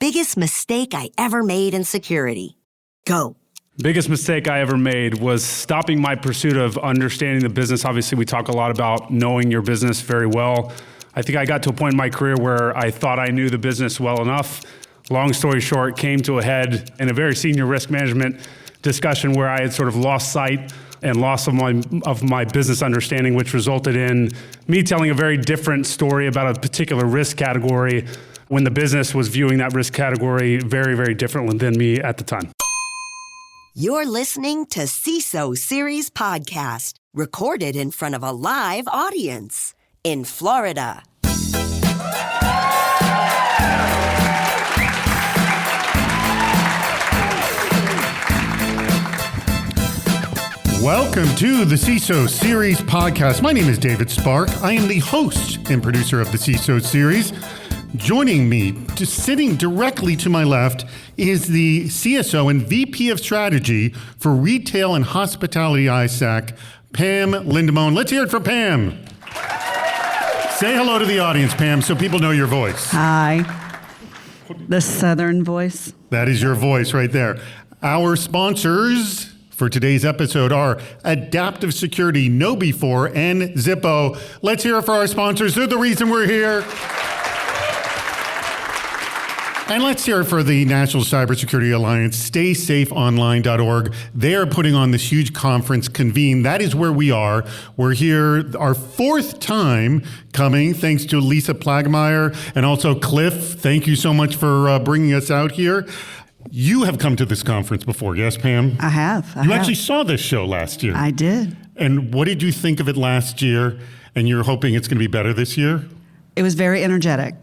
biggest mistake I ever made in security. Go. Biggest mistake I ever made was stopping my pursuit of understanding the business. Obviously, we talk a lot about knowing your business very well. I think I got to a point in my career where I thought I knew the business well enough. Long story short, came to a head in a very senior risk management discussion where I had sort of lost sight and loss of my business understanding, which resulted in me telling a very different story about a particular risk category when the business was viewing that risk category very, very differently than me at the time. You're listening to CISO Series Podcast, recorded in front of a live audience in Florida. Welcome to the CISO Series Podcast. My name is David Spark. I am the host and producer of the CISO Series. Joining me, just sitting directly to my left, is the CSO and VP of Strategy for Retail and Hospitality ISAC, Pam Lindemone. Let's hear it for Pam. Say hello to the audience, Pam, so people know your voice. Hi. The Southern voice. That is your voice right there. Our sponsors for today's episode are Adaptive Security, KnowBe4, and Zippo. Let's hear it for our sponsors. They're the reason we're here. And let's hear it for the National Cybersecurity Alliance, StaySafeOnline.org. They are putting on this huge conference, Convene. That is where we are. We're here, our fourth time coming, thanks to Lisa Plagmeyer and also Cliff. Thank you so much for bringing us out here. You have come to this conference before, yes, Pam? I have. You actually saw this show last year. I did. And what did you think of it last year? And you're hoping it's going to be better this year? It was very energetic.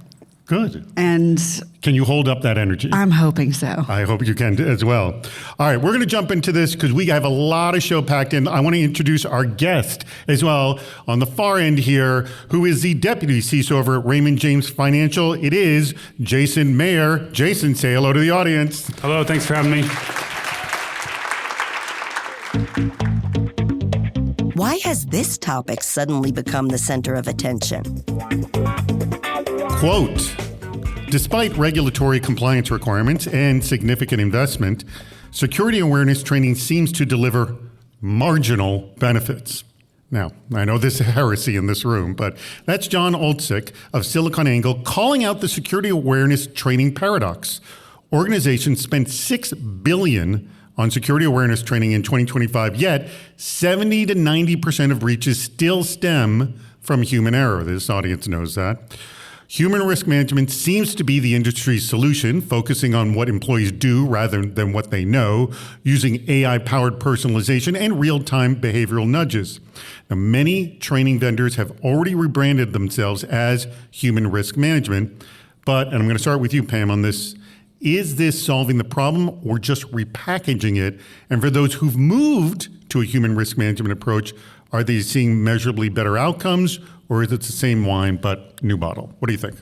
Good. And can you hold up that energy? I'm hoping so. I hope you can as well. All right, we're going to jump into this because we have a lot of show packed in. I want to introduce our guest as well on the far end here, who is the Deputy CISO over at Raymond James Financial. It is Jason Mayer. Jason, say hello to the audience. Hello, thanks for having me. Why has this topic suddenly become the center of attention? Quote, despite regulatory compliance requirements and significant investment, security awareness training seems to deliver marginal benefits. Now, I know this is heresy in this room, but that's John Olczyk of SiliconANGLE calling out the security awareness training paradox. Organizations spent $6 billion on security awareness training in 2025, yet 70 to 90% of breaches still stem from human error. This audience knows that. Human risk management seems to be the industry's solution, focusing on what employees do rather than what they know, using AI-powered personalization and real-time behavioral nudges. Now, many training vendors have already rebranded themselves as human risk management, but, and I'm going to start with you, Pam, on this, is this solving the problem or just repackaging it? And for those who've moved to a human risk management approach, are they seeing measurably better outcomes, or is it the same wine but new bottle? What do you think?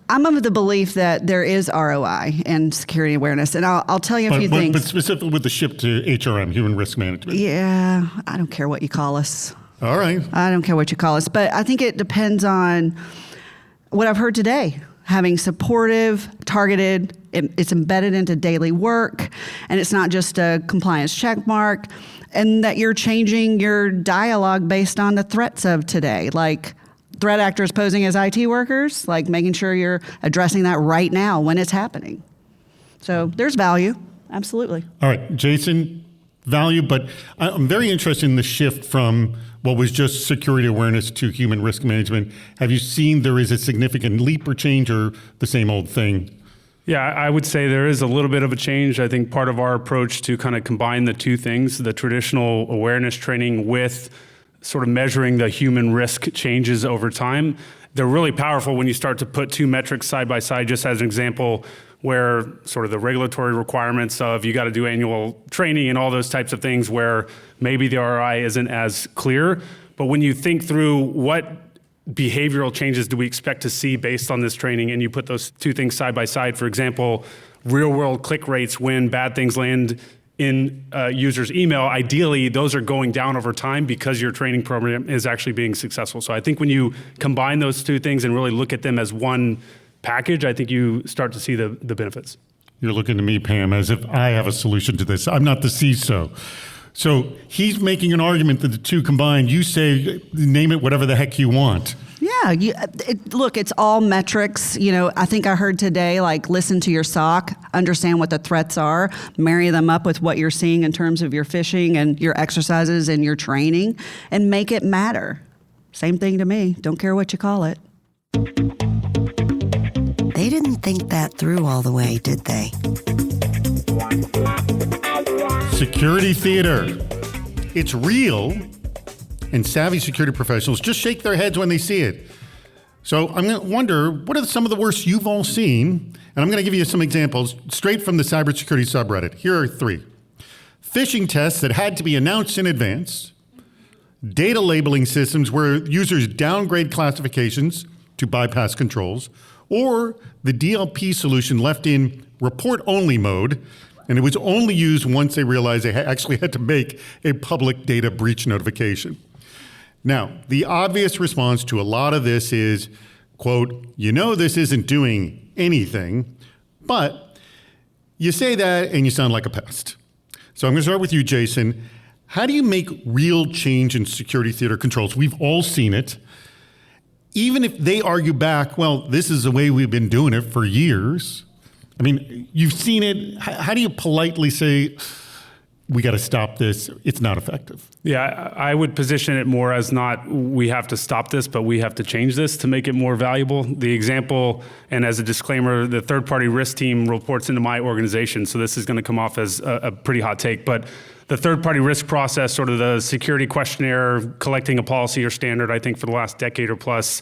I'm of the belief that there is ROI in security awareness, and I'll tell you a few things. But specifically with the shift to HRM, human risk management. Yeah, I don't care what you call us. All right. I don't care what you call us, but I think it depends on what I've heard today. Having supportive, targeted, it's embedded into daily work, and it's not just a compliance check mark, and that you're changing your dialogue based on the threats of today, like threat actors posing as IT workers, like making sure you're addressing that right now when it's happening. So there's value, absolutely. All right, Jason, value, but I'm very interested in the shift from what was just security awareness to human risk management. Have you seen there is a significant leap or change, or the same old thing? Yeah, I would say there is a little bit of a change. I think part of our approach to kind of combine the two things, the traditional awareness training with sort of measuring the human risk changes over time, they're really powerful when you start to put two metrics side by side. Just as an example, where sort of the regulatory requirements of you got to do annual training and all those types of things where maybe the ROI isn't as clear. But when you think through what behavioral changes do we expect to see based on this training, and you put those two things side by side, for example, real world click rates when bad things land in users' email, ideally those are going down over time because your training program is actually being successful. So I think when you combine those two things and really look at them as one package, I think you start to see the benefits. You're looking to me, Pam, as if I have a solution to this. I'm not the CISO. So he's making an argument that the two combined, you say, name it whatever the heck you want. Yeah, look, it's all metrics. I think I heard today, listen to your SOC, understand what the threats are, marry them up with what you're seeing in terms of your fishing and your exercises and your training, and make it matter. Same thing to me. Don't care what you call it. They didn't think that through all the way, did they? Security theater. It's real, and savvy security professionals just shake their heads when they see it. So I'm going to wonder, what are some of the worst you've all seen? And I'm going to give you some examples straight from the cybersecurity subreddit. Here are 3. Phishing tests that had to be announced in advance, data labeling systems where users downgrade classifications to bypass controls, or the DLP solution left in report-only mode, and it was only used once they realized they actually had to make a public data breach notification. Now, the obvious response to a lot of this is, quote, this isn't doing anything, but you say that and you sound like a pest. So I'm going to start with you, Jason. How do you make real change in security theater controls? We've all seen it. Even if they argue back, well, this is the way we've been doing it for years. I mean, you've seen it. How do you politely say, we got to stop this? It's not effective. Yeah, I would position it more as not we have to stop this, but we have to change this to make it more valuable. The example, and as a disclaimer, the third-party risk team reports into my organization, so this is going to come off as a pretty hot take, but the third-party risk process, sort of the security questionnaire, collecting a policy or standard, I think for the last decade or plus,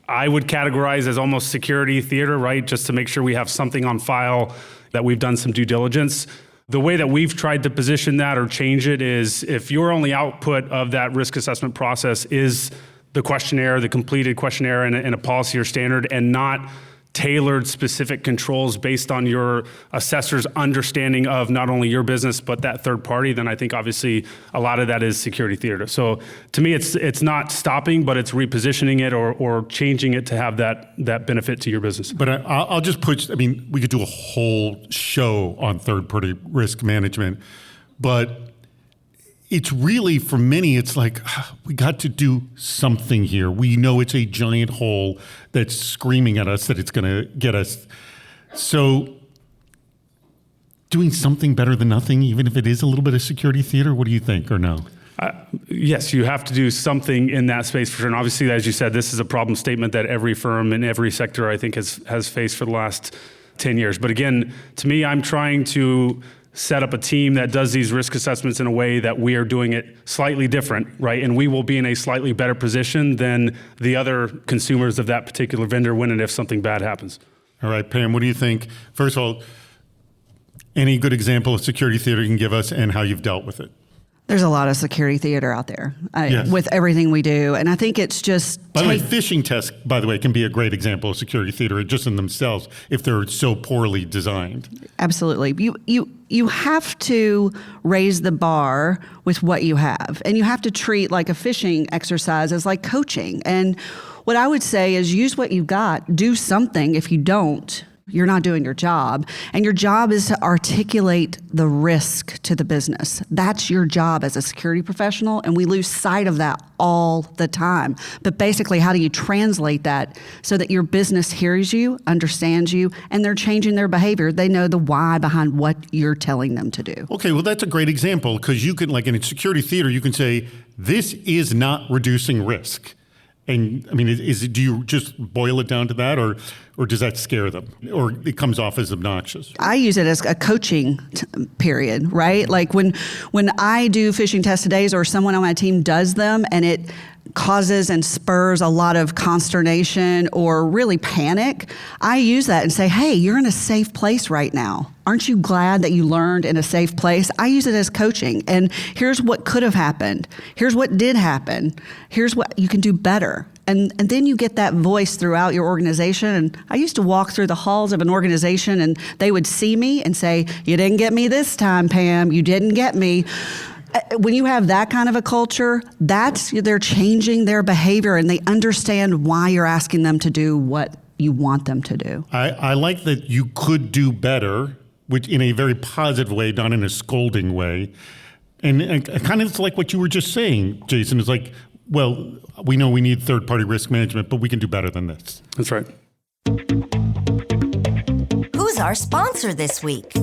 I would categorize as almost security theater, right? Just to make sure we have something on file, that we've done some due diligence. The way that we've tried to position that or change it is if your only output of that risk assessment process is the questionnaire, the completed questionnaire and a policy or standard, and not tailored specific controls based on your assessor's understanding of not only your business, but that third party, then I think obviously a lot of that is security theater. So to me, it's not stopping, but it's repositioning it or changing it to have that benefit to your business. But I'll just we could do a whole show on third-party risk management, but it's really, for many, it's like, we got to do something here. We know it's a giant hole that's screaming at us that it's going to get us. So doing something better than nothing, even if it is a little bit of security theater, what do you think, or no? Yes, you have to do something in that space for sure. And obviously, as you said, this is a problem statement that every firm in every sector, I think, has faced for the last 10 years. But again, to me, I'm trying to set up a team that does these risk assessments in a way that we are doing it slightly different, right? And we will be in a slightly better position than the other consumers of that particular vendor when and if something bad happens. All right, Pam, what do you think? First of all, any good example of security theater you can give us and how you've dealt with it? There's a lot of security theater out there Yes. with everything we do. And I think it's just... By the way, phishing tests, by the way, can be a great example of security theater just in themselves if they're so poorly designed. Absolutely. You have to raise the bar with what you have. And you have to treat like a phishing exercise as like coaching. And what I would say is use what you've got. Do something. If you don't, you're not doing your job. And your job is to articulate the risk to the business. That's your job as a security professional, and we lose sight of that all the time. But basically, how do you translate that so that your business hears you, understands you, and they're changing their behavior? They know the why behind what you're telling them to do. Okay, well, that's a great example because you can, like in a security theater, you can say, this is not reducing risk. And I mean, do you just boil it down to that, or does that scare them, or it comes off as obnoxious? I use it as a coaching period, right? Like when I do phishing test days, or someone on my team does them, and it causes and spurs a lot of consternation or really panic, I use that and say, hey, you're in a safe place right now. Aren't you glad that you learned in a safe place? I use it as coaching. And here's what could have happened. Here's what did happen. Here's what you can do better. And then you get that voice throughout your organization. And I used to walk through the halls of an organization and they would see me and say, you didn't get me this time, Pam. You didn't get me. When you have that kind of a culture, they're changing their behavior and they understand why you're asking them to do what you want them to do. I like that you could do better, which in a very positive way, not in a scolding way. And kind of it's like what you were just saying, Jason, is like, well, we know we need third-party risk management, but we can do better than this. That's right. Who's our sponsor this week?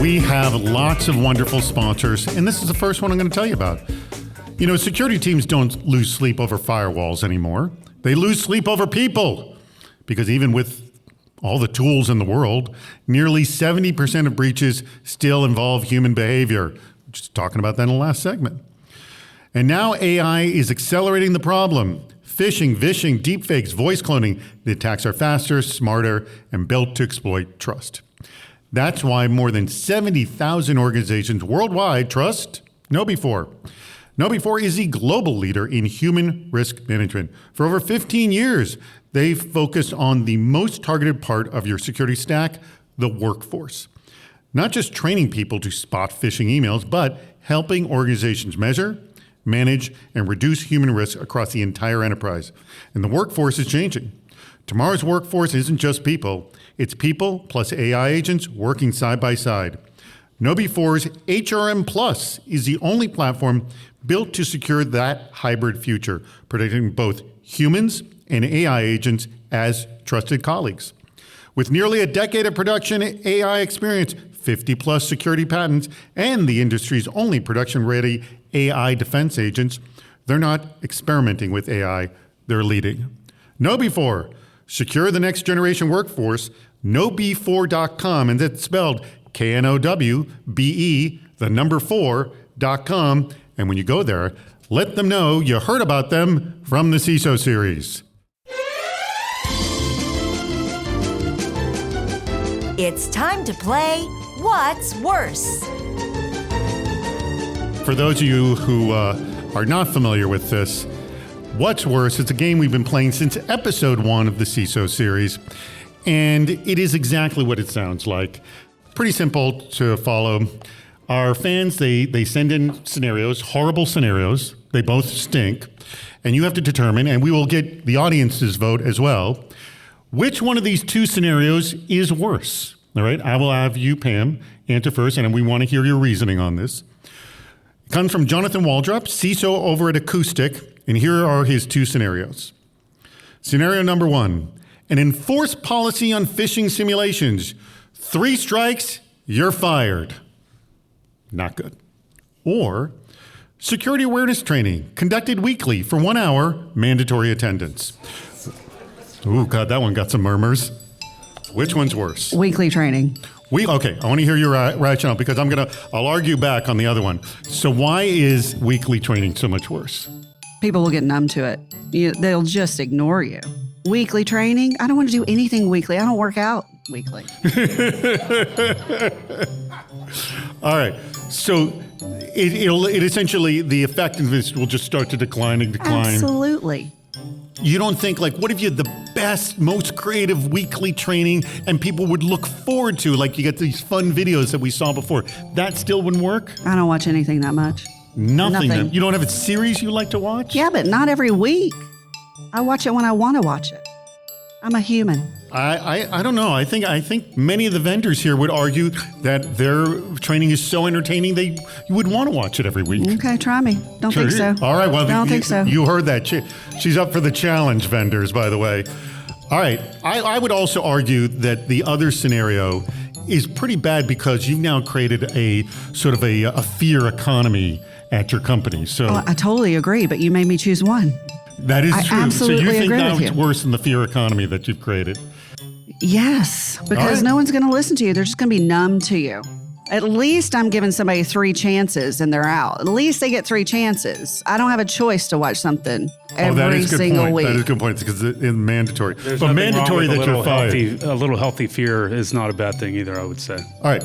We have lots of wonderful sponsors, and this is the first one I'm going to tell you about. You know, security teams don't lose sleep over firewalls anymore. They lose sleep over people, because even with all the tools in the world, nearly 70% of breaches still involve human behavior. Just talking about that in the last segment. And now AI is accelerating the problem. Phishing, vishing, deepfakes, voice cloning. The attacks are faster, smarter, and built to exploit trust. That's why more than 70,000 organizations worldwide trust KnowBe4. KnowBe4 is the global leader in human risk management. For over 15 years, they've focused on the most targeted part of your security stack, the workforce. Not just training people to spot phishing emails, but helping organizations measure, manage, and reduce human risk across the entire enterprise. And the workforce is changing. Tomorrow's workforce isn't just people. It's people plus AI agents working side by side. KnowBe4's HRM Plus is the only platform built to secure that hybrid future, protecting both humans and AI agents as trusted colleagues. With nearly a decade of production AI experience, 50-plus security patents, and the industry's only production-ready AI defense agents, they're not experimenting with AI, they're leading. KnowBe4, secure the next generation workforce, knowbe4.com, and that's spelled KNOWBE, the number 4.com. And when you go there, let them know you heard about them from the CISO series. It's time to play What's Worse? For those of you who are not familiar with this, What's Worse? It's a game we've been playing since episode 1 of the CISO series, and it is exactly what it sounds like. Pretty simple to follow. Our fans, they send in scenarios, horrible scenarios. They both stink, and you have to determine, and we will get the audience's vote as well, which one of these two scenarios is worse. All right, I will have you, Pam, answer first, and we want to hear your reasoning on this. It comes from Jonathan Waldrop, CISO over at Acoustic, and here are his two scenarios. Scenario number 1, an enforced policy on phishing simulations. 3 strikes, you're fired. Not good. Or security awareness training conducted weekly for 1 hour, mandatory attendance. Ooh, God, that one got some murmurs. Which one's worse? Weekly training. Okay, I want to hear your rationale because I'll argue back on the other one. So why is weekly training so much worse? People will get numb to it. They'll just ignore you. Weekly training? I don't want to do anything weekly. I don't work out weekly. All right, so it essentially, the effectiveness will just start to decline and decline. Absolutely. You don't think, like, what if you had the best, most creative weekly training and people would look forward to, like you get these fun videos that we saw before. That still wouldn't work? I don't watch anything that much. Nothing. You don't have a series you like to watch? Yeah, but not every week. I watch it when I want to watch it. I'm a human. I don't know. I think many of the vendors here would argue that their training is so entertaining you would want to watch it every week. Okay, try me. Don't think so. All right, well, don't think so. You heard that. She's up for the challenge, vendors, by the way. All right, I would also argue that the other scenario is pretty bad because you've now created a sort of a fear economy at your company. So I totally agree, but you made me choose one. That is true. Absolutely so you think agree with that's you. worse than the fear economy that you've created? Yes, because no one's going to listen to you. They're just going to be numb to you. At least I'm giving somebody 3 chances and they're out. At least they get 3 chances. I don't have a choice to watch something every single week. That is a good point because it's mandatory. There's but nothing mandatory wrong with that you're fired. A little healthy fear is not a bad thing either, I would say. All right.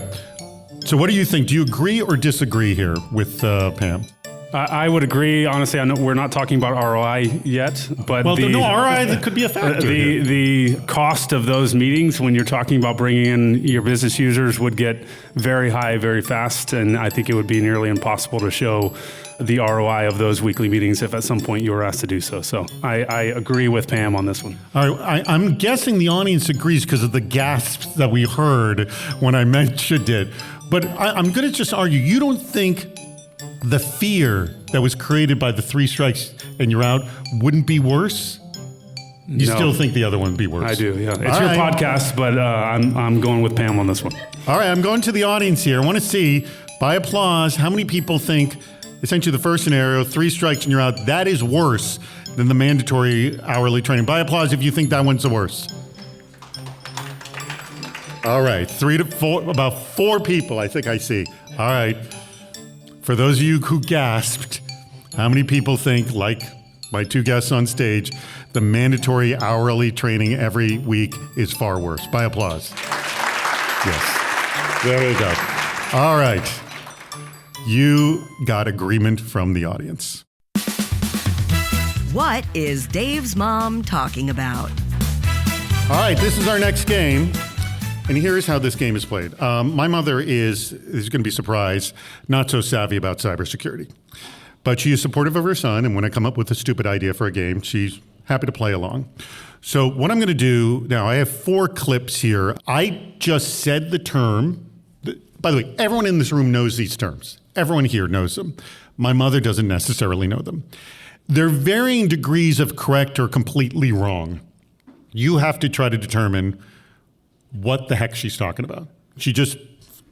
So what do you think? Do you agree or disagree here with Pam? I would agree. Honestly, I know we're not talking about ROI yet, but Well, no, ROI that could be a factor. The cost of those meetings when you're talking about bringing in your business users would get very high very fast, and I think it would be nearly impossible to show the ROI of those weekly meetings if at some point you were asked to do so. So I agree with Pam on this one. All right, I'm guessing the audience agrees because of the gasps that we heard when I mentioned it. But I'm going to just argue, you don't think the fear that was created by the 3 strikes and you're out wouldn't be worse? You No. still think the other one would be worse? I do, yeah. It's All your right. podcast, but I'm going with Pam on this one. All right, I'm going to the audience here. I want to see, by applause, how many people think essentially the first scenario, 3 strikes and you're out, that is worse than the mandatory hourly training. By applause if you think that one's the worst. All right, 3 to 4, about 4 people I think I see. All right. For those of you who gasped, how many people think, like my 2 guests on stage, the mandatory hourly training every week is far worse? By applause. Yes. There we go. All right. You got agreement from the audience. What is Dave's mom talking about? All right, this is our next game. And here's how this game is played. My mother is going to be surprised, not so savvy about cybersecurity. But she is supportive of her son, and when I come up with a stupid idea for a game, she's happy to play along. So what I'm going to do now, I have 4 clips here. I just said the term. By the way, everyone in this room knows these terms. Everyone here knows them. My mother doesn't necessarily know them. They're varying degrees of correct or completely wrong. You have to try to determine what the heck she's talking about. She just,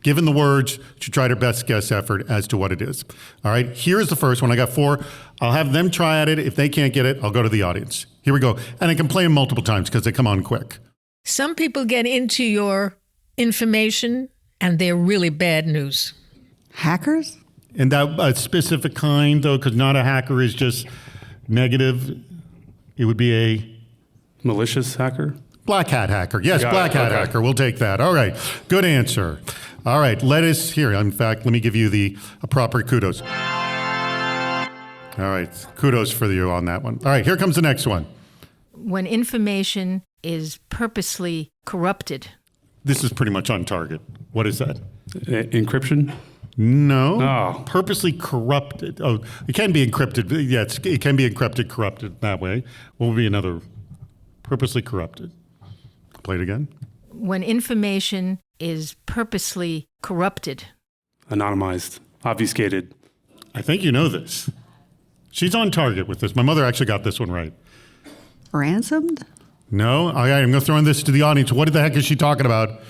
given the words, she tried her best guess effort as to what it is. All right, here's the first one. I got 4. I'll have them try at it. If they can't get it, I'll go to the audience. Here we go. And I can play them multiple times because they come on quick. Some people get into your information and they're really bad news. Hackers? And that specific kind, though, because not a hacker is just negative. It would be a Malicious hacker? black hat hacker. Yes, Got black it. hat Okay. hacker. We'll take that. All right. Good answer. All right. In fact, let me give you the proper kudos. All right. Kudos for you on that one. All right. Here comes the next one. When information is purposely corrupted. This is pretty much on target. What is that? Encryption? No. Oh. Purposely corrupted. Oh, it can be encrypted. Yeah, it can be encrypted, corrupted that way. What would be another? Purposely corrupted. Play it again. When information is purposely corrupted. Anonymized. Obfuscated. I think you know this. She's on target with this. My mother actually got this one right. Ransomed? No? All right, I'm going to throw in this to the audience. What the heck is she talking about?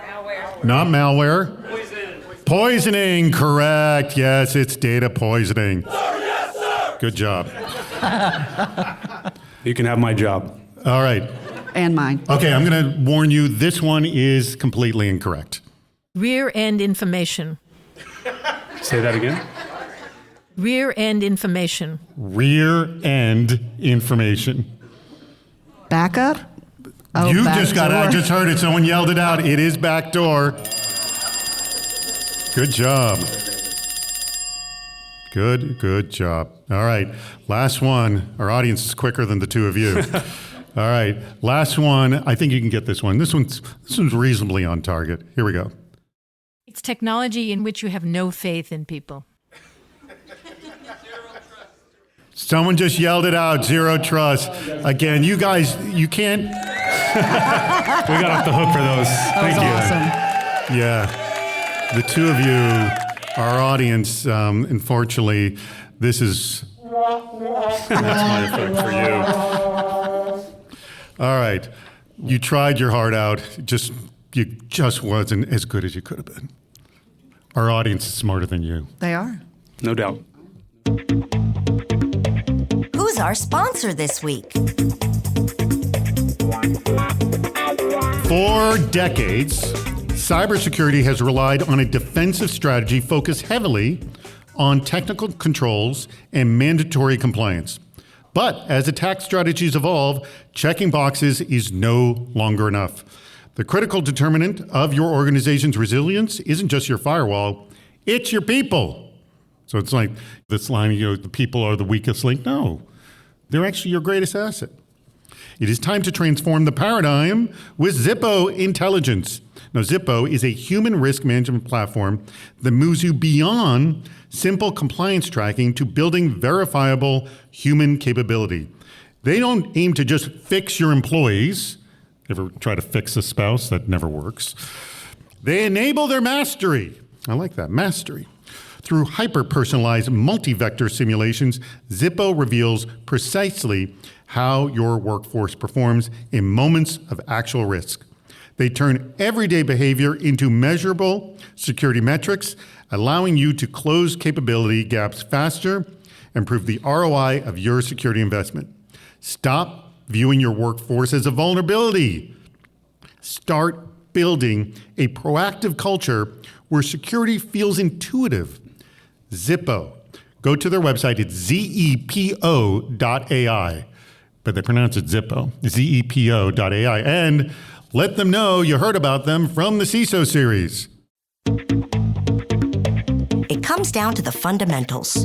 Malware. Not malware. Poisoning, correct. Yes, it's data poisoning. Sir, yes, sir. Good job. You can have my job. All right. And mine. Okay, I'm going to warn you, this one is completely incorrect. Rear end information. Say that again? Rear end information. Rear end information. Backup? Oh, You back just got it. I door. just heard it. Someone yelled it out. It is backdoor. Good job. Good job. All right. Last one. Our audience is quicker than the 2 of you. All right. Last one. I think you can get this one. This one's reasonably on target. Here we go. It's technology in which you have no faith in people. Someone just yelled it out. Zero trust. Again, you guys, you can't. We got off the hook for those. Thank you. Awesome. Yeah. The 2 of you, our audience, unfortunately, this is. That's my effect for you. All right. You tried your heart out. You just wasn't as good as you could have been. Our audience is smarter than you. They are. No doubt. Who's our sponsor this week? For decades, cybersecurity has relied on a defensive strategy focused heavily on technical controls and mandatory compliance. But as attack strategies evolve, checking boxes is no longer enough. The critical determinant of your organization's resilience isn't just your firewall, it's your people. So it's like this line, the people are the weakest link. No, they're actually your greatest asset. It is time to transform the paradigm with Zippo Intelligence. Now, Zippo is a human risk management platform that moves you beyond simple compliance tracking to building verifiable human capability. They don't aim to just fix your employees. Ever try to fix a spouse? That never works. They enable their mastery. I like that, mastery. Through hyper-personalized multi-vector simulations, Zippo reveals precisely how your workforce performs in moments of actual risk. They turn everyday behavior into measurable security metrics, allowing you to close capability gaps faster and prove the ROI of your security investment. Stop viewing your workforce as a vulnerability. Start building a proactive culture where security feels intuitive. Zippo. Go to their website. It's zepo.ai. But they pronounce it Zippo. zepo.ai. And let them know you heard about them from the CISO series. It comes down to the fundamentals.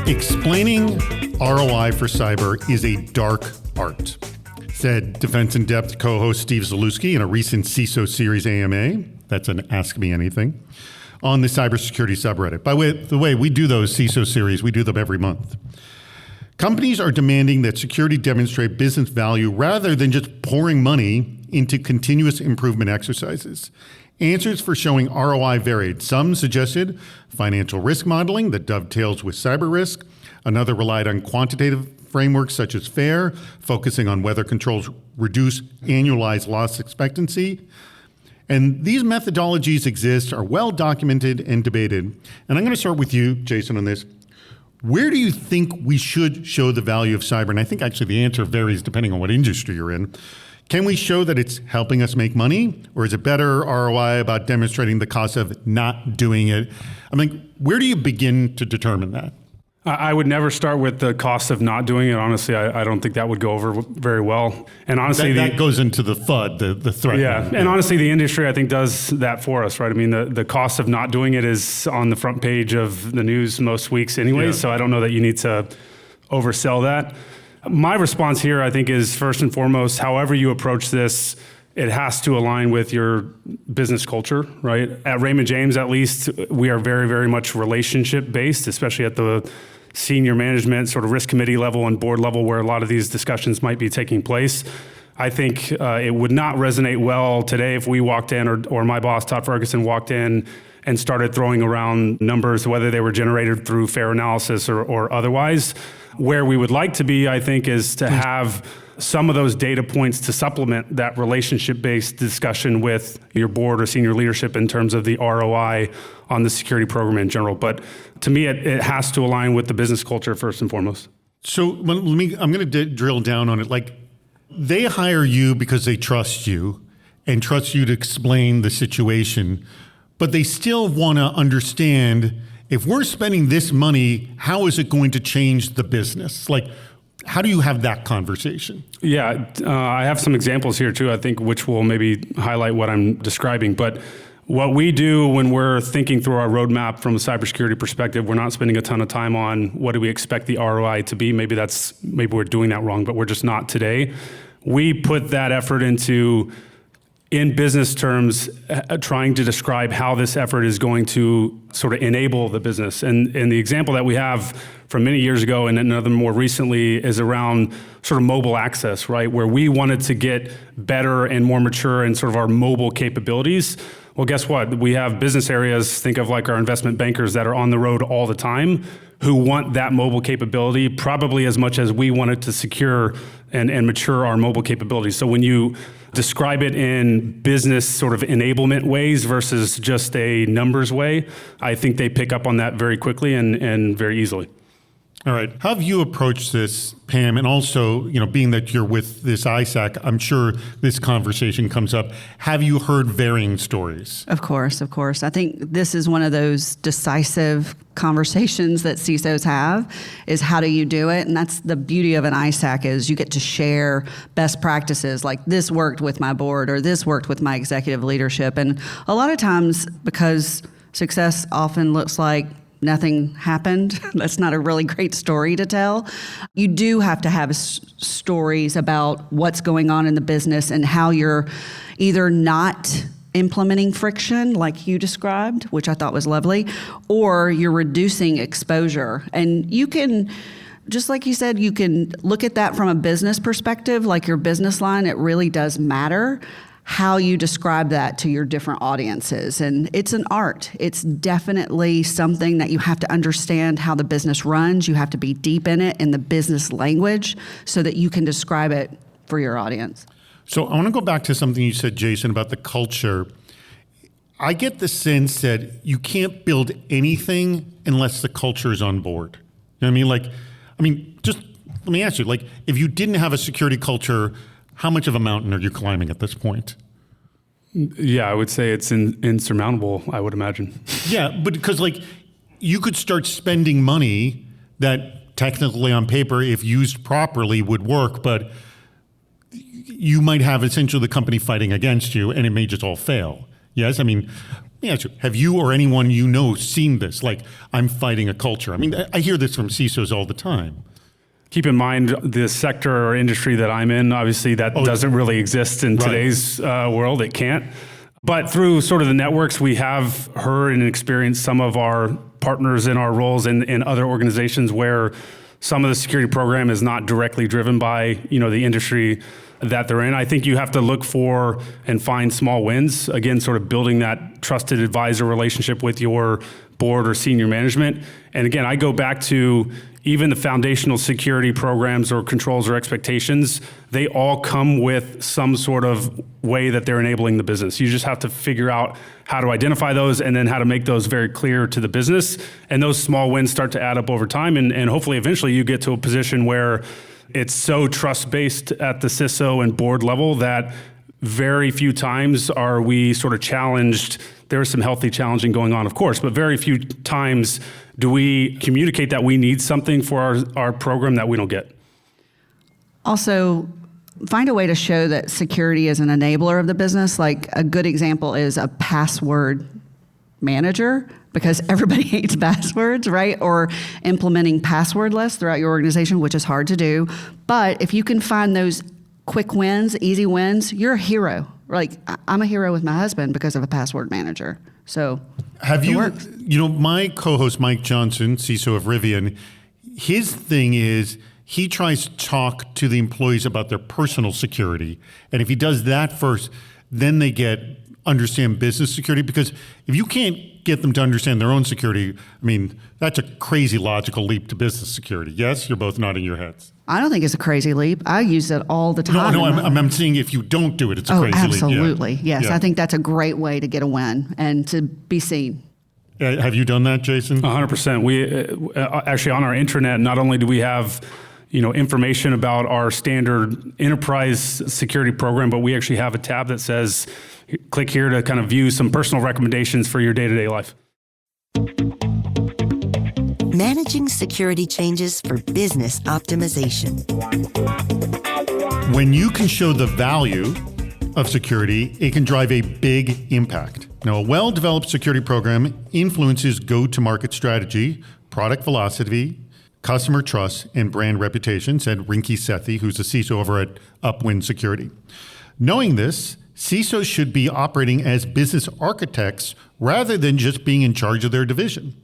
Explaining ROI for cyber is a dark art, said Defense in Depth co-host Steve Zalewski in a recent CISO series AMA. That's an Ask Me Anything on the cybersecurity subreddit. By the way, we do those CISO series. We do them every month. Companies are demanding that security demonstrate business value rather than just pouring money into continuous improvement exercises. Answers for showing ROI varied. Some suggested financial risk modeling that dovetails with cyber risk. Another relied on quantitative frameworks such as FAIR, focusing on whether controls reduce annualized loss expectancy. And these methodologies exist, are well documented and debated. And I'm going to start with you, Jason, on this. Where do you think we should show the value of cyber? And I think actually the answer varies depending on what industry you're in. Can we show that it's helping us make money? Or is it better ROI about demonstrating the cost of not doing it? I mean, where do you begin to determine that? I would never start with the cost of not doing it. Honestly, I don't think that would go over very well. And honestly, that goes into the FUD, the threat. Yeah, and honestly, the industry I think does that for us, right? I mean, the cost of not doing it is on the front page of the news most weeks anyway. Yeah. So I don't know that you need to oversell that. My response here, I think, is first and foremost, however you approach this, it has to align with your business culture, right? At Raymond James, at least, we are very, very much relationship based, especially at the senior management sort of risk committee level and board level where a lot of these discussions might be taking place. I think it would not resonate well today if we walked in or my boss, Todd Ferguson, walked in and started throwing around numbers, whether they were generated through fair analysis or otherwise. Where we would like to be, I think, is to have some of those data points to supplement that relationship-based discussion with your board or senior leadership in terms of the ROI on the security program in general. But to me, it has to align with the business culture first and foremost. So I'm going to drill down on it. Like, they hire you because they trust you and trust you to explain the situation, but they still want to understand, if we're spending this money, how is it going to change the business? Like, how do you have that conversation? Yeah, I have some examples here too, I think, which will maybe highlight what I'm describing. But what we do when we're thinking through our roadmap from a cybersecurity perspective, we're not spending a ton of time on what do we expect the ROI to be. Maybe we're doing that wrong, but we're just not today. We put that effort into, in business terms, trying to describe how this effort is going to sort of enable the business. And the example that we have from many years ago and another more recently is around sort of mobile access, right? Where we wanted to get better and more mature in sort of our mobile capabilities. Well, guess what? We have business areas, think of like our investment bankers that are on the road all the time, who want that mobile capability probably as much as we wanted to secure and mature our mobile capabilities. So when you describe it in business sort of enablement ways versus just a numbers way, I think they pick up on that very quickly and very easily. All right. How have you approached this, Pam? And also, being that you're with this ISAC, I'm sure this conversation comes up. Have you heard varying stories? Of course. I think this is one of those decisive conversations that CISOs have, is how do you do it? And that's the beauty of an ISAC, is you get to share best practices, like this worked with my board or this worked with my executive leadership. And a lot of times, because Success often looks like nothing happened. That's not a really great story to tell. You do have to have stories about what's going on in the business and how you're either not implementing friction like you described, which I thought was lovely, or you're reducing exposure. And you can, just like you said, you can look at that from a business perspective, like your business line. It really does matter how you describe that to your different audiences. And it's an art. It's definitely something that you have to understand how the business runs. You have to be deep in it in the business language so that you can describe it for your audience. So I want to go back to something you said, Jason, about the culture. I get the sense that you can't build anything unless the culture is on board. You know what I mean? Just let me ask you, if you didn't have a security culture, how much of a mountain are you climbing at this point? Yeah, I would say it's insurmountable, I would imagine. Yeah, but because you could start spending money that technically on paper, if used properly, would work, but you might have essentially the company fighting against you and it may just all fail. Yes, I mean, yeah, have you or anyone you know seen this? I'm fighting a culture. I mean, I hear this from CISOs all the time. Keep in mind the sector or industry that I'm in, obviously that doesn't really exist in today's world. It can't. But through sort of the networks, we have heard and experienced some of our partners in our roles in other organizations where some of the security program is not directly driven by, the industry that they're in. I think you have to look for and find small wins. Again, sort of building that trusted advisor relationship with your board or senior management. And again, I go back to even the foundational security programs or controls or expectations, they all come with some sort of way that they're enabling the business. You just have to figure out how to identify those and then how to make those very clear to the business. And those small wins start to add up over time. And hopefully eventually you get to a position where it's so trust-based at the CISO and board level that very few times are we sort of challenged. There is some healthy challenging going on, of course, but very few times do we communicate that we need something for our program that we don't get. Also, find a way to show that security is an enabler of the business. Like a good example is a password manager, because everybody hates passwords, right? Or implementing passwordless throughout your organization, which is hard to do. But if you can find those quick wins, easy wins, you're a hero. I'm a hero with my husband because of a password manager. So it works. My co-host, Mike Johnson, CISO of Rivian, his thing is he tries to talk to the employees about their personal security. And if he does that first, then they understand business security, because if you can't get them to understand their own security, I mean, that's a crazy logical leap to business security. Yes, you're both nodding your heads. I don't think it's a crazy leap. I use it all the time. No, I'm saying if you don't do it, it's a crazy absolutely. leap. Yes, I think that's a great way to get a win and to be seen. Have you done that, Jason? 100%. We actually on our intranet, not only do we have information about our standard enterprise security program, but we actually have a tab that says, click here to kind of view some personal recommendations for your day-to-day life. Managing security changes for business optimization. When you can show the value of security, it can drive a big impact. Now, a well-developed security program influences go-to-market strategy, product velocity, customer trust, and brand reputation, said Rinki Sethi, who's a CISO over at Upwind Security. Knowing this, CISOs should be operating as business architects rather than just being in charge of their division.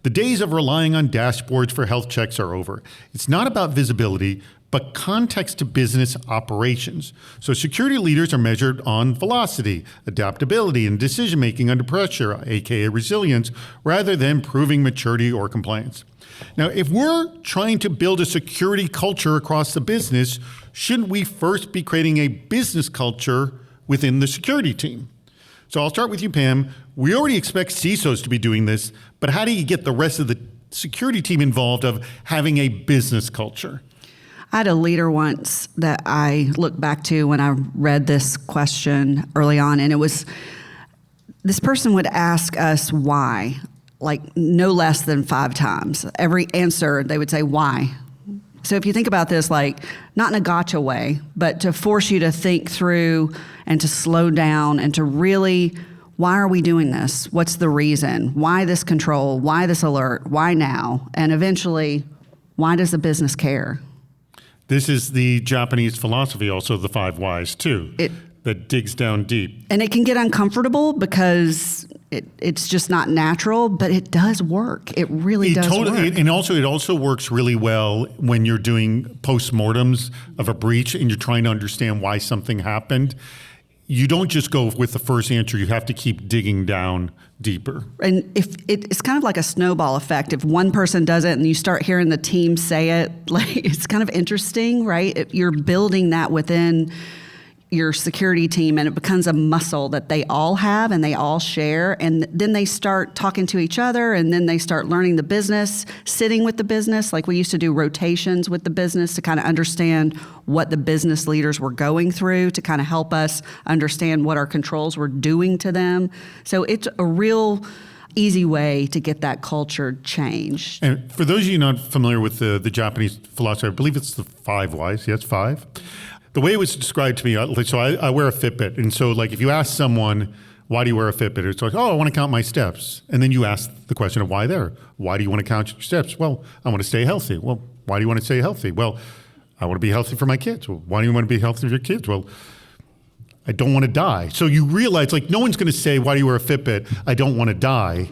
The days of relying on dashboards for health checks are over. It's not about visibility, but context to business operations. So security leaders are measured on velocity, adaptability, and decision-making under pressure, aka resilience, rather than proving maturity or compliance. Now, if we're trying to build a security culture across the business, shouldn't we first be creating a business culture within the security team? So I'll start with you, Pam. We already expect CISOs to be doing this, but how do you get the rest of the security team involved of having a business culture? I had a leader once that I looked back to when I read this question early on, and it was, this person would ask us why, no less than 5 times. Every answer, they would say, why? So if you think about this, not in a gotcha way, but to force you to think through and to slow down and to really why are we doing this? What's the reason? Why this control? Why this alert? Why now? And eventually, why does the business care? This is the Japanese philosophy, also the 5 whys, too, that digs down deep. And it can get uncomfortable because it's just not natural, but it does work. It really does work. And it also works really well when you're doing postmortems of a breach and you're trying to understand why something happened. You don't just go with the first answer. You have to keep digging down deeper. And if it's kind of like a snowball effect. If one person does it and you start hearing the team say it, like it's kind of interesting, right? You're building that within your security team, and it becomes a muscle that they all have and they all share. And then they start talking to each other, and then they start learning the business, sitting with the business. Like we used to do rotations with the business to kind of understand what the business leaders were going through, to kind of help us understand what our controls were doing to them. So it's a real easy way to get that culture changed. And for those of you not familiar with the Japanese philosophy, I believe it's the 5 whys. Yes, 5. The way it was described to me, so I wear a Fitbit. And so like if you ask someone, why do you wear a Fitbit? It's like, oh, I want to count my steps. And then you ask the question of why there? Why do you want to count your steps? Well, I want to stay healthy. Well, why do you want to stay healthy? Well, I want to be healthy for my kids. Well, why do you want to be healthy for your kids? Well, I don't want to die. So you realize like no one's going to say, why do you wear a Fitbit? I don't want to die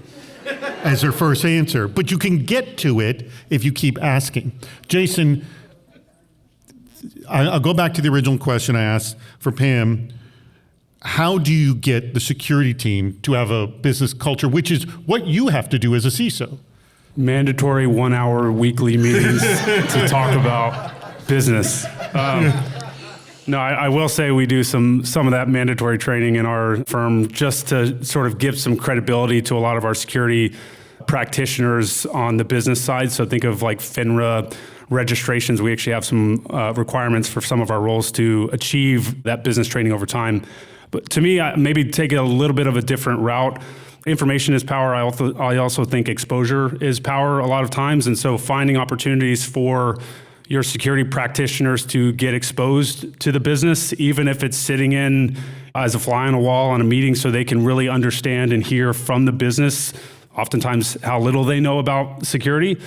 as their first answer. But you can get to it if you keep asking. Jason, I'll go back to the original question I asked for Pam. How do you get the security team to have a business culture, which is what you have to do as a CISO? Mandatory 1-hour weekly meetings to talk about business. No, I will say we do some of that mandatory training in our firm just to sort of give some credibility to a lot of our security practitioners on the business side. So think of like FINRA registrations. We actually have some requirements for some of our roles to achieve that business training over time. But to me, maybe take it a little bit of a different route. Information is power. I also think exposure is power a lot of times. And so finding opportunities for your security practitioners to get exposed to the business, even if it's sitting in as a fly on a wall on a meeting so they can really understand and hear from the business, oftentimes how little they know about security,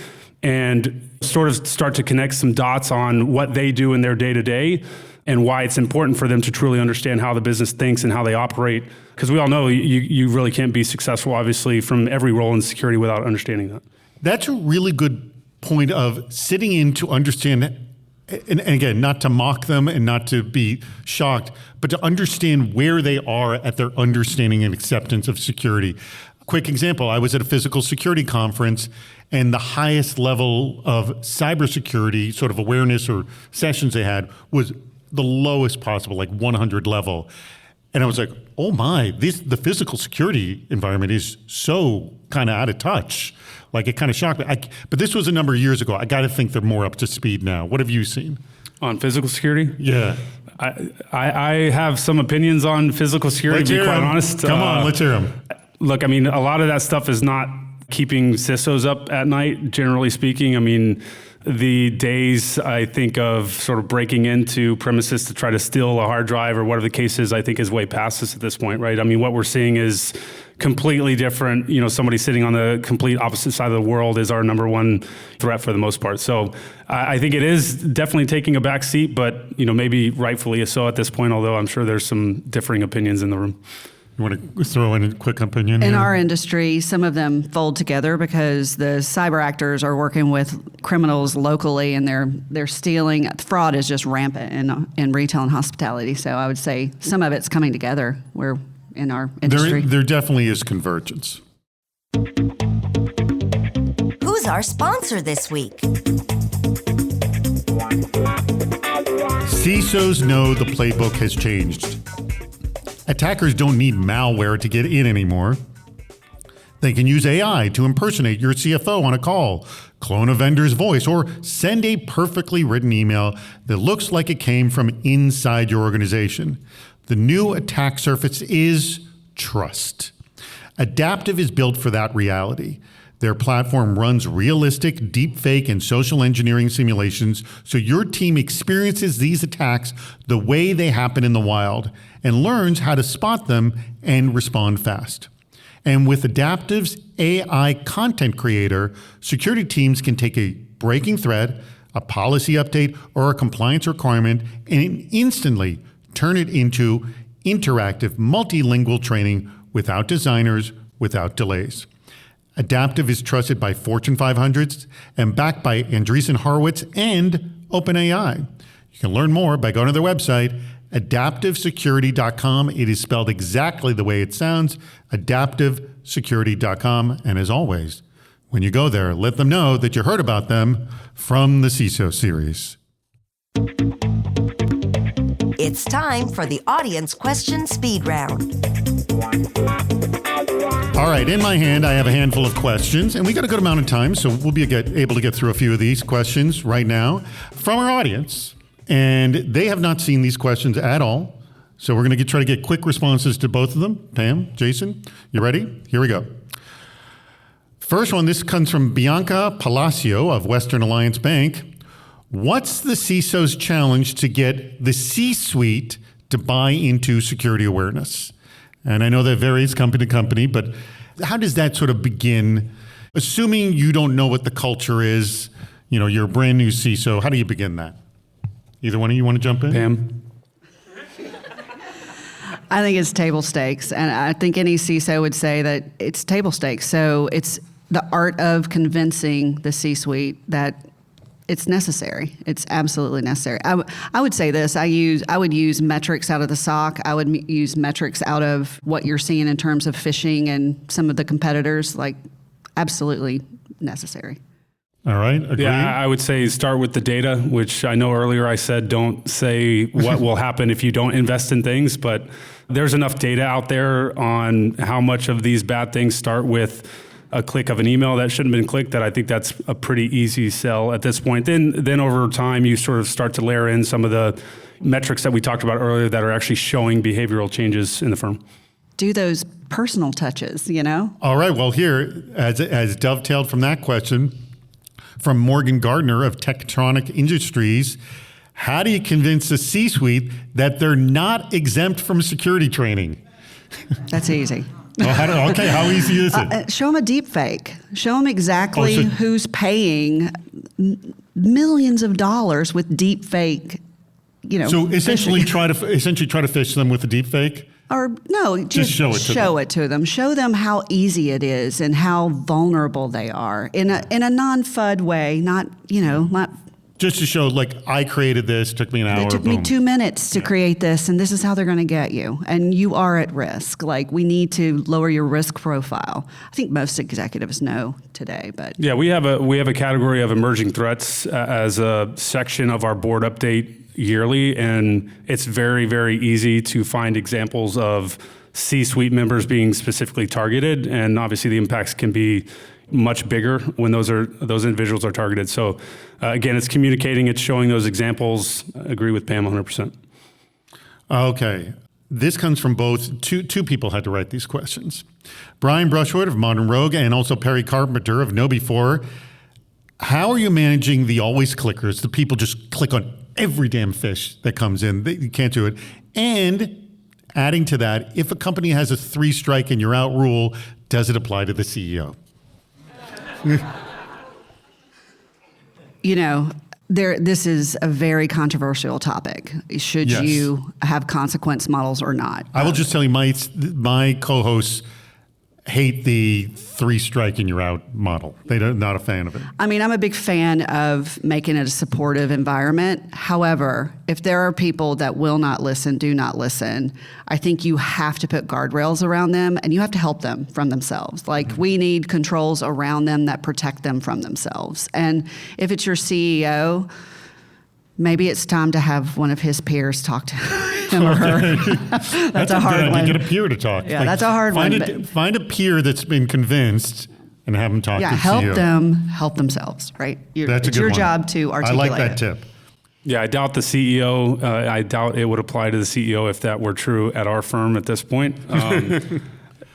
and sort of start to connect some dots on what they do in their day-to-day and why it's important for them to truly understand how the business thinks and how they operate. Because we all know you really can't be successful, obviously, from every role in security without understanding that. That's a really good point of sitting in to understand, and again, not to mock them and not to be shocked, but to understand where they are at their understanding and acceptance of security. Quick example, I was at a physical security conference, and the highest level of cybersecurity sort of awareness or sessions they had was the lowest possible, like 100 level. And I was like, oh my, the physical security environment is so kind of out of touch. Like it kind of shocked me. But this was a number of years ago. I got to think they're more up to speed now. What have you seen? On physical security? Yeah. I have some opinions on physical security, to be quite honest. Come on, let's hear them. Look, I mean, a lot of that stuff is not keeping CISOs up at night, generally speaking. I mean, the days I think of sort of breaking into premises to try to steal a hard drive or whatever the case is, I think is way past us at this point, right? I mean, what we're seeing is completely different. You know, somebody sitting on the complete opposite side of the world is our number one threat for the most part. So I think it is definitely taking a back seat, but, you know, maybe rightfully so at this point, although I'm sure there's some differing opinions in the room. You want to throw in a quick opinion? In our industry, some of them fold together because the cyber actors are working with criminals locally, and they're stealing. Fraud is just rampant in retail and hospitality. So I would say some of it's coming together. We're in our industry. There definitely is convergence. Who's our sponsor this week? CISOs know the playbook has changed. Attackers don't need malware to get in anymore. They can use AI to impersonate your CFO on a call, clone a vendor's voice, or send a perfectly written email that looks like it came from inside your organization. The new attack surface is trust. Adaptive is built for that reality. Their platform runs realistic deepfake and social engineering simulations so your team experiences these attacks the way they happen in the wild and learns how to spot them and respond fast. And with Adaptive's AI content creator, security teams can take a breaking threat, a policy update, or a compliance requirement and instantly turn it into interactive multilingual training without designers, without delays. Adaptive is trusted by Fortune 500s and backed by Andreessen Horowitz and OpenAI. You can learn more by going to their website, adaptivesecurity.com. It is spelled exactly the way it sounds, adaptivesecurity.com. And as always, when you go there, let them know that you heard about them from the CISO series. It's time for the audience question speed round. All right, in my hand, I have a handful of questions, and we got a good amount of time, so we'll be able to get through a few of these questions right now from our audience. And they have not seen these questions at all, so we're going to try to get quick responses to both of them. Pam, Jason, you ready? Here we go. First one, this comes from Bianca Palacio of Western Alliance Bank. What's the CISO's challenge to get the C-suite to buy into security awareness? And I know that varies company to company, but how does that sort of begin? Assuming you don't know what the culture is, you're a brand new CISO, how do you begin that? Either one of you want to jump in? Pam? I think it's table stakes. And I think any CISO would say that it's table stakes. So it's the art of convincing the C-suite that it's necessary. It's absolutely necessary. I would say this. I would use metrics out of the SOC. I would use metrics out of what you're seeing in terms of phishing and some of the competitors. Like, absolutely necessary. All right. Agreed. Yeah, I would say start with the data, which I know earlier I said don't say what will happen if you don't invest in things, but there's enough data out there on how much of these bad things start with a click of an email that shouldn't have been clicked, that I think that's a pretty easy sell at this point. Then over time, you sort of start to layer in some of the metrics that we talked about earlier that are actually showing behavioral changes in the firm. Do those personal touches, All right. Well, here, as dovetailed from that question, from Morgan Gardner of Tectonic Industries, how do you convince the C-suite that they're not exempt from security training? That's easy. Well, how easy is it? Show them a deep fake. Show them exactly who's paying millions of dollars with deep fake. So essentially, try to fish them with a deep fake. Or no, just show it to them. Show them how easy it is and how vulnerable they are in a non-FUD way. Not just to show, like, I created this, took me an hour. It took me 2 minutes to create this, and this is how they're going to get you. And you are at risk. Like, we need to lower your risk profile. I think most executives know today, but yeah, we have a category of emerging threats as a section of our board update yearly, and it's very, very easy to find examples of C-suite members being specifically targeted, and obviously the impacts can be much bigger when those individuals are targeted. So again, it's communicating, it's showing those examples. I agree with Pam 100%. Okay. This comes from both, two people had to write these questions. Brian Brushwood of Modern Rogue and also Perry Carpenter of KnowBe4. How are you managing the always clickers? The people just click on every damn fish that comes in. You can't do it. And adding to that, if a company has a 3 strike and you're out rule, does it apply to the CEO? This is a very controversial topic. Should you have consequence models or not? I will just tell you, my co-hosts hate the 3 strike and you're out model. They're not a fan of it. I mean, I'm a big fan of making it a supportive environment. However, if there are people that will not listen, do not listen, I think you have to put guardrails around them and you have to help them from themselves. Like, we need controls around them that protect them from themselves. And if it's your CEO, maybe it's time to have one of his peers talk to him or her. That's a hard one. Get a peer to talk. Yeah, that's a hard one. Find a peer that's been convinced and have them talk to the CEO. Help them help themselves, right? It's your job to articulate I like that tip. Yeah, I doubt the CEO, I doubt it would apply to the CEO if that were true at our firm at this point. By the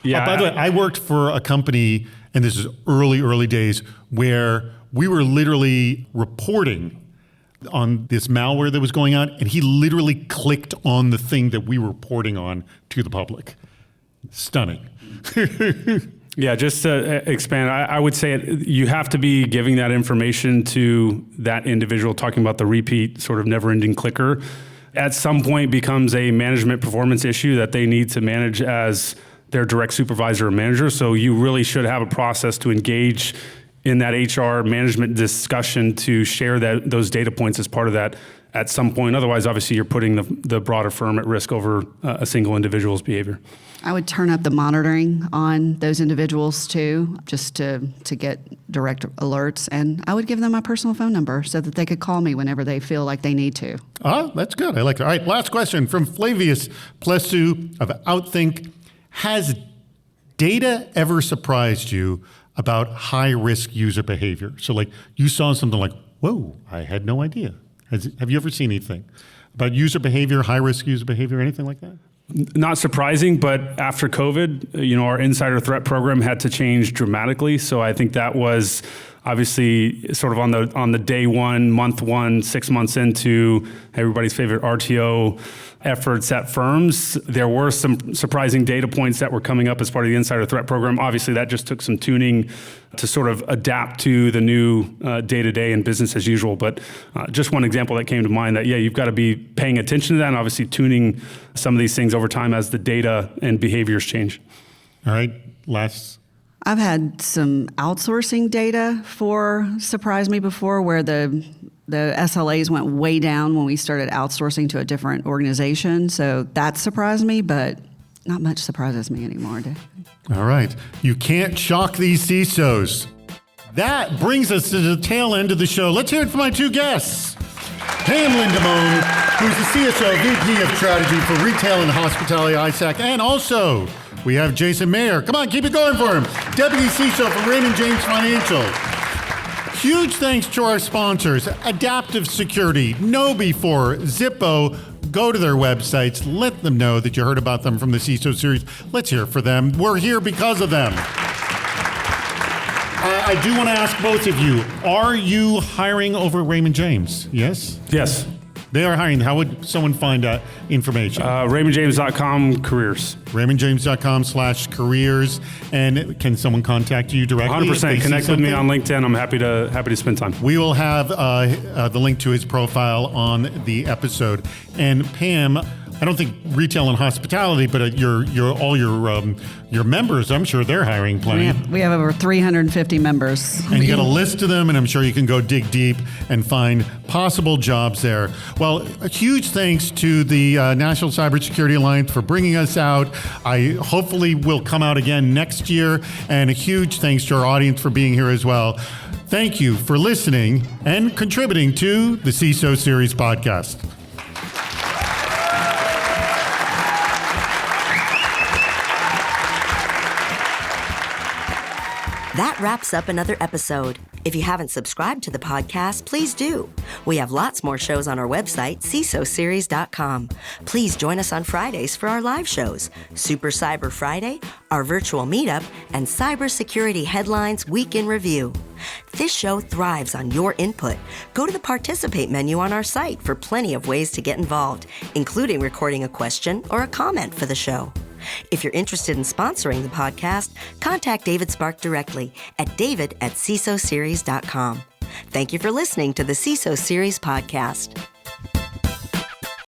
way, I worked for a company and this is early days, where we were literally reporting on this malware that was going on, and he literally clicked on the thing that we were reporting on to the public. Stunning. Yeah, just to expand, I would say you have to be giving that information to that individual, talking about the repeat sort of never-ending clicker. At some point becomes a management performance issue that they need to manage as their direct supervisor or manager. So you really should have a process to engage in that HR management discussion to share those data points as part of that at some point. Otherwise, obviously, you're putting the broader firm at risk over a single individual's behavior. I would turn up the monitoring on those individuals too, just to get direct alerts. And I would give them my personal phone number so that they could call me whenever they feel like they need to. Oh, that's good. I like that. All right, last question from Flavius Plessu of Outthink. Has data ever surprised you about high-risk user behavior? So like you saw something like, whoa, I had no idea. Have you ever seen anything about user behavior, high-risk user behavior, anything like that? Not surprising, but after COVID, our insider threat program had to change dramatically. So I think that was obviously sort of on the day one, month one, 6 months into everybody's favorite RTO efforts at firms. There were some surprising data points that were coming up as part of the insider threat program. Obviously, that just took some tuning to sort of adapt to the new day-to-day and business as usual. But just one example that came to mind that, you've got to be paying attention to that and obviously tuning some of these things over time as the data and behaviors change. All right, last. I've had some outsourcing data surprise me before, where the SLAs went way down when we started outsourcing to a different organization. So that surprised me, but not much surprises me anymore, Dave. All right. You can't shock these CISOs. That brings us to the tail end of the show. Let's hear it from my two guests. Pam Lindemone, who's the CSO, VP of Strategy for Retail and Hospitality, ISAC, and also we have Jason Mayer. Come on, keep it going for him. Deputy CISO for Raymond James Financial. Huge thanks to our sponsors, Adaptive Security, KnowBe4, Zippo. Go to their websites. Let them know that you heard about them from the CISO series. Let's hear it for them. We're here because of them. I do want to ask both of you, are you hiring over Raymond James? Yes? Yes. They are hiring. How would someone find out information? RaymondJames.com careers. RaymondJames.com/careers. And can someone contact you directly? 100%. Connect with me on LinkedIn. I'm happy to spend time. We will have the link to his profile on the episode. And Pam, I don't think retail and hospitality, but all your members, I'm sure they're hiring plenty. We have over 350 members. And you got a list of them, and I'm sure you can go dig deep and find possible jobs there. Well, a huge thanks to the National Cybersecurity Alliance for bringing us out. I hopefully will come out again next year, and a huge thanks to our audience for being here as well. Thank you for listening and contributing to the CISO Series podcast. That wraps up another episode. If you haven't subscribed to the podcast, please do. We have lots more shows on our website, CISOseries.com. Please join us on Fridays for our live shows, Super Cyber Friday, our virtual meetup, and Cybersecurity Headlines Week in Review. This show thrives on your input. Go to the Participate menu on our site for plenty of ways to get involved, including recording a question or a comment for the show. If you're interested in sponsoring the podcast, contact David Spark directly at david@cisoseries.com. Thank you for listening to the CISO Series podcast.